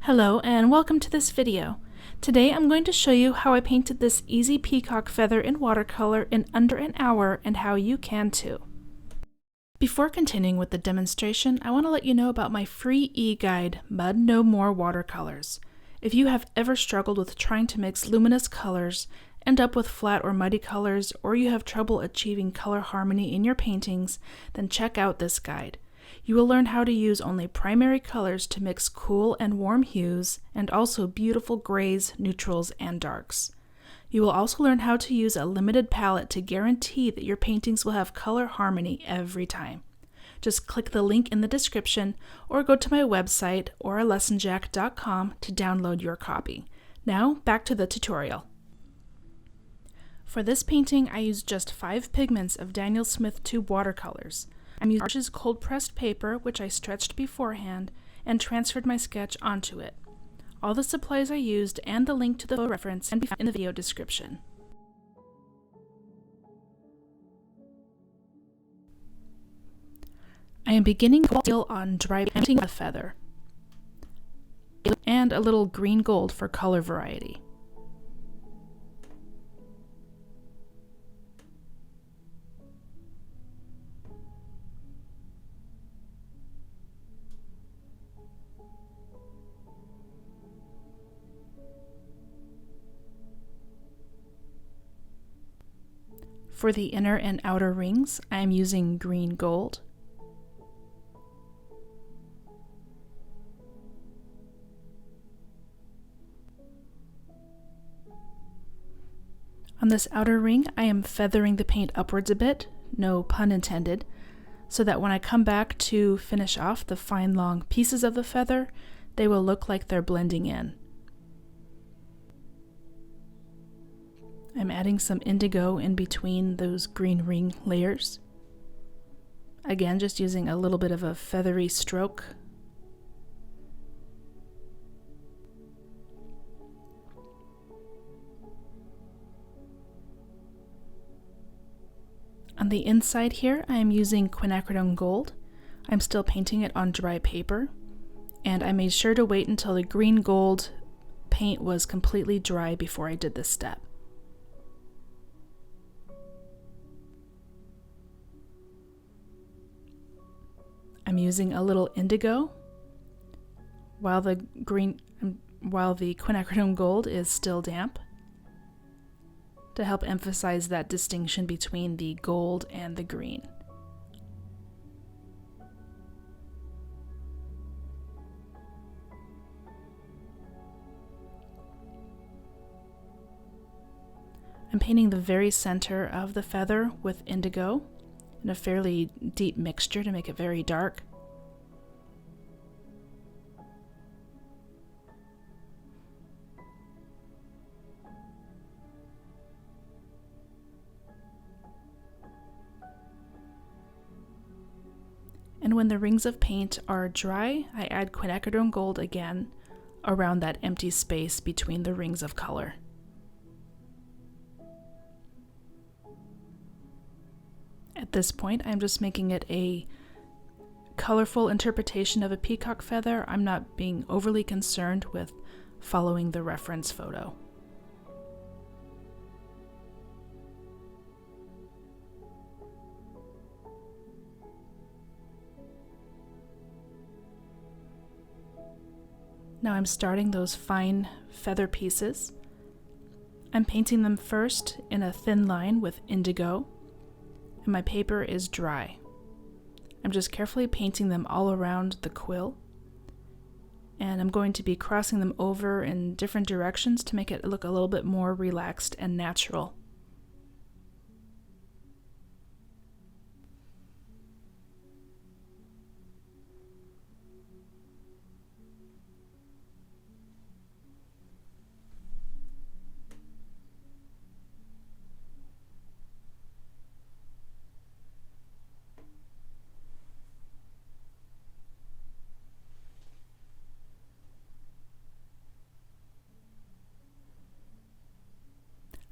Hello and welcome to this video. Today I'm going to show you how I painted this easy peacock feather in watercolor in under an hour and how you can too. Before continuing with the demonstration, I want to let you know about my free e-guide, Mud No More Watercolors. If you have ever struggled with trying to mix luminous colors, end up with flat or muddy colors, or you have trouble achieving color harmony in your paintings, then check out this guide. You will learn how to use only primary colors to mix cool and warm hues, and also beautiful grays, neutrals, and darks. You will also learn how to use a limited palette to guarantee that your paintings will have color harmony every time. Just click the link in the description, or go to my website, oralessonjack.com, to download your copy. Now, back to the tutorial. For this painting, I used just 5 pigments of Daniel Smith tube watercolors. I'm using Arches cold-pressed paper, which I stretched beforehand, and transferred my sketch onto it. All the supplies I used and the link to the reference can be found in the video description. I am beginning Cobalt Teal on dry painting with feather, and a little green gold for color variety. For the inner and outer rings, I am using green gold. On this outer ring, I am feathering the paint upwards a bit, no pun intended, so that when I come back to finish off the fine long pieces of the feather, they will look like they're blending in. I'm adding some indigo in between those green ring layers. Again, just using a little bit of a feathery stroke. On the inside here, I am using Quinacridone Gold. I'm still painting it on dry paper, and I made sure to wait until the green gold paint was completely dry before I did this step. I'm using a little indigo while the Quinacridone Gold is still damp, to help emphasize that distinction between the gold and the green. I'm painting the very center of the feather with indigo in a fairly deep mixture to make it very dark. And when the rings of paint are dry, I add Quinacridone Gold again around that empty space between the rings of color. At this point, I'm just making it a colorful interpretation of a peacock feather. I'm not being overly concerned with following the reference photo. Now I'm starting those fine feather pieces. I'm painting them first in a thin line with indigo, and my paper is dry. I'm just carefully painting them all around the quill, and I'm going to be crossing them over in different directions to make it look a little bit more relaxed and natural.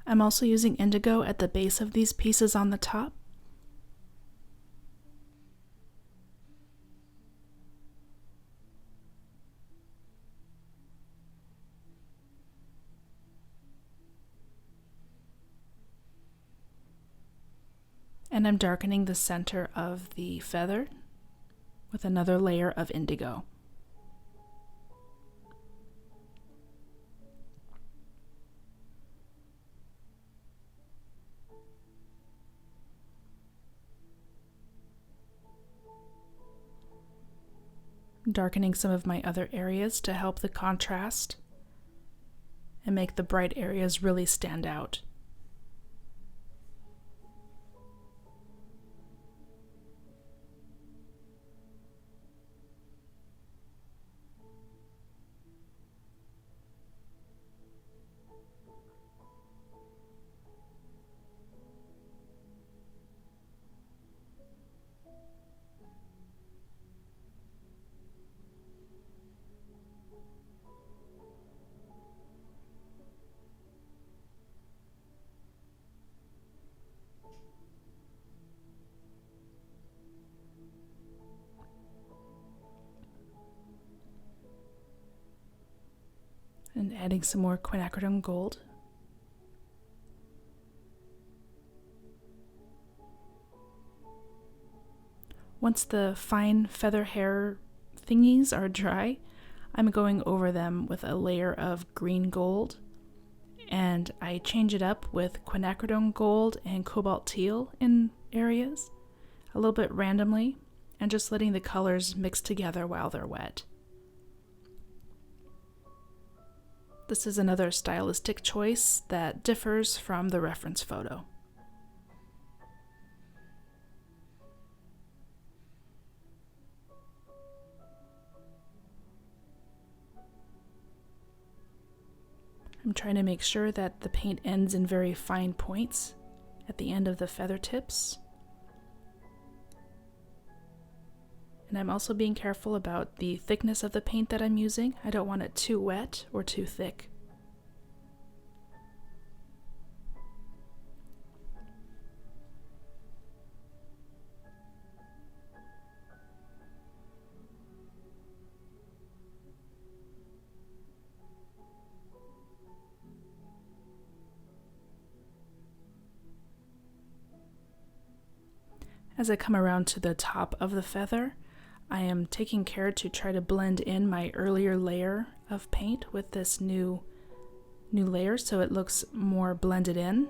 I'm also using indigo at the base of these pieces on the top. And I'm darkening the center of the feather with another layer of indigo. Darkening some of my other areas to help the contrast and make the bright areas really stand out. And adding some more Quinacridone Gold. Once the fine feather hair thingies are dry, I'm going over them with a layer of green gold, and I change it up with Quinacridone Gold and Cobalt Teal in areas, a little bit randomly, and just letting the colors mix together while they're wet. This is another stylistic choice that differs from the reference photo. I'm trying to make sure that the paint ends in very fine points at the end of the feather tips. And I'm also being careful about the thickness of the paint that I'm using. I don't want it too wet or too thick. As I come around to the top of the feather, I am taking care to try to blend in my earlier layer of paint with this new layer so it looks more blended in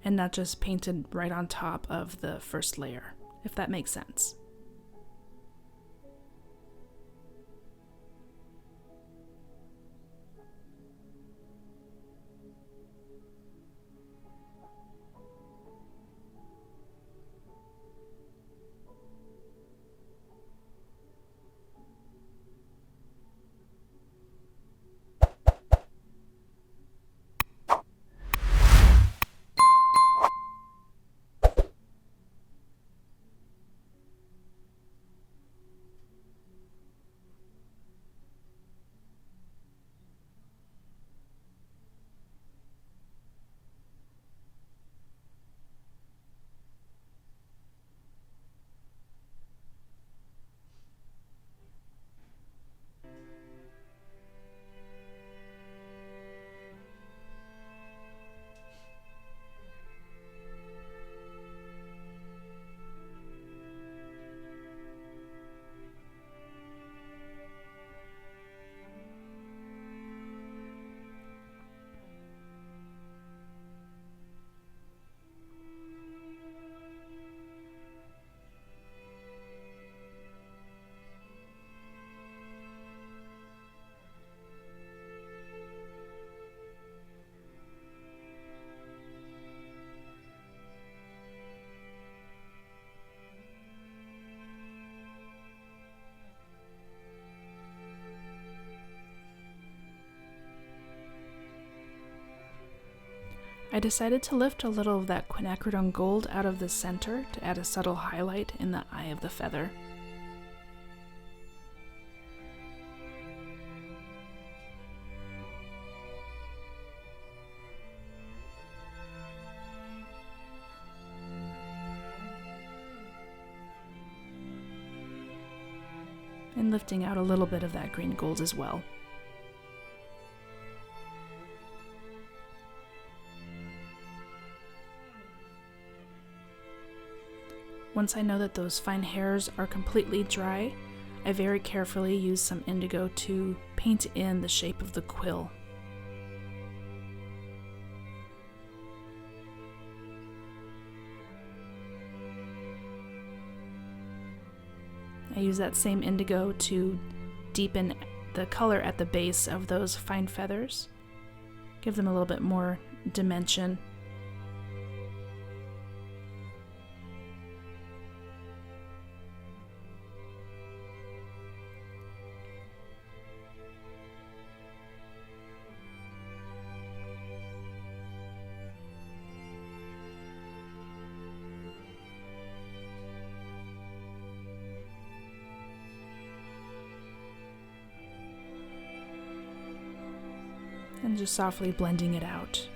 and not just painted right on top of the first layer, if that makes sense. I decided to lift a little of that Quinacridone Gold out of the center to add a subtle highlight in the eye of the feather. And lifting out a little bit of that green gold as well. Once I know that those fine hairs are completely dry, I very carefully use some indigo to paint in the shape of the quill. I use that same indigo to deepen the color at the base of those fine feathers, give them a little bit more dimension. And just softly blending it out.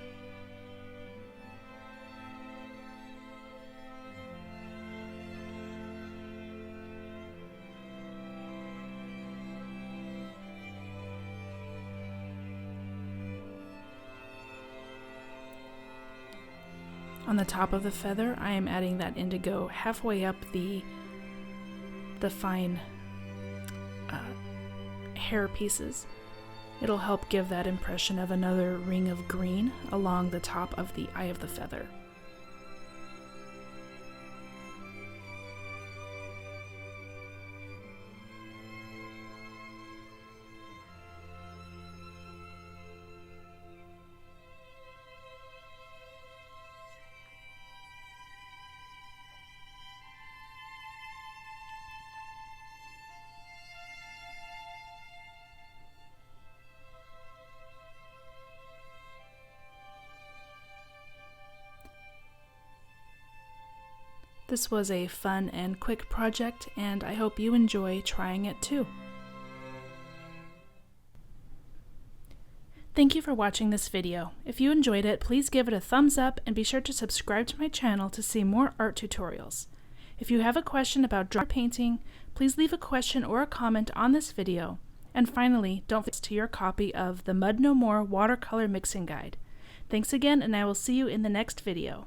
On the top of the feather, I am adding that indigo halfway up the fine hair pieces. It'll help give that impression of another ring of green along the top of the eye of the feather. This was a fun and quick project, and I hope you enjoy trying it too. Thank you for watching this video. If you enjoyed it, please give it a thumbs up and be sure to subscribe to my channel to see more art tutorials. If you have a question about drawing or painting, please leave a question or a comment on this video. And finally, don't forget to your copy of the Mud No More Watercolor Mixing Guide. Thanks again, and I will see you in the next video.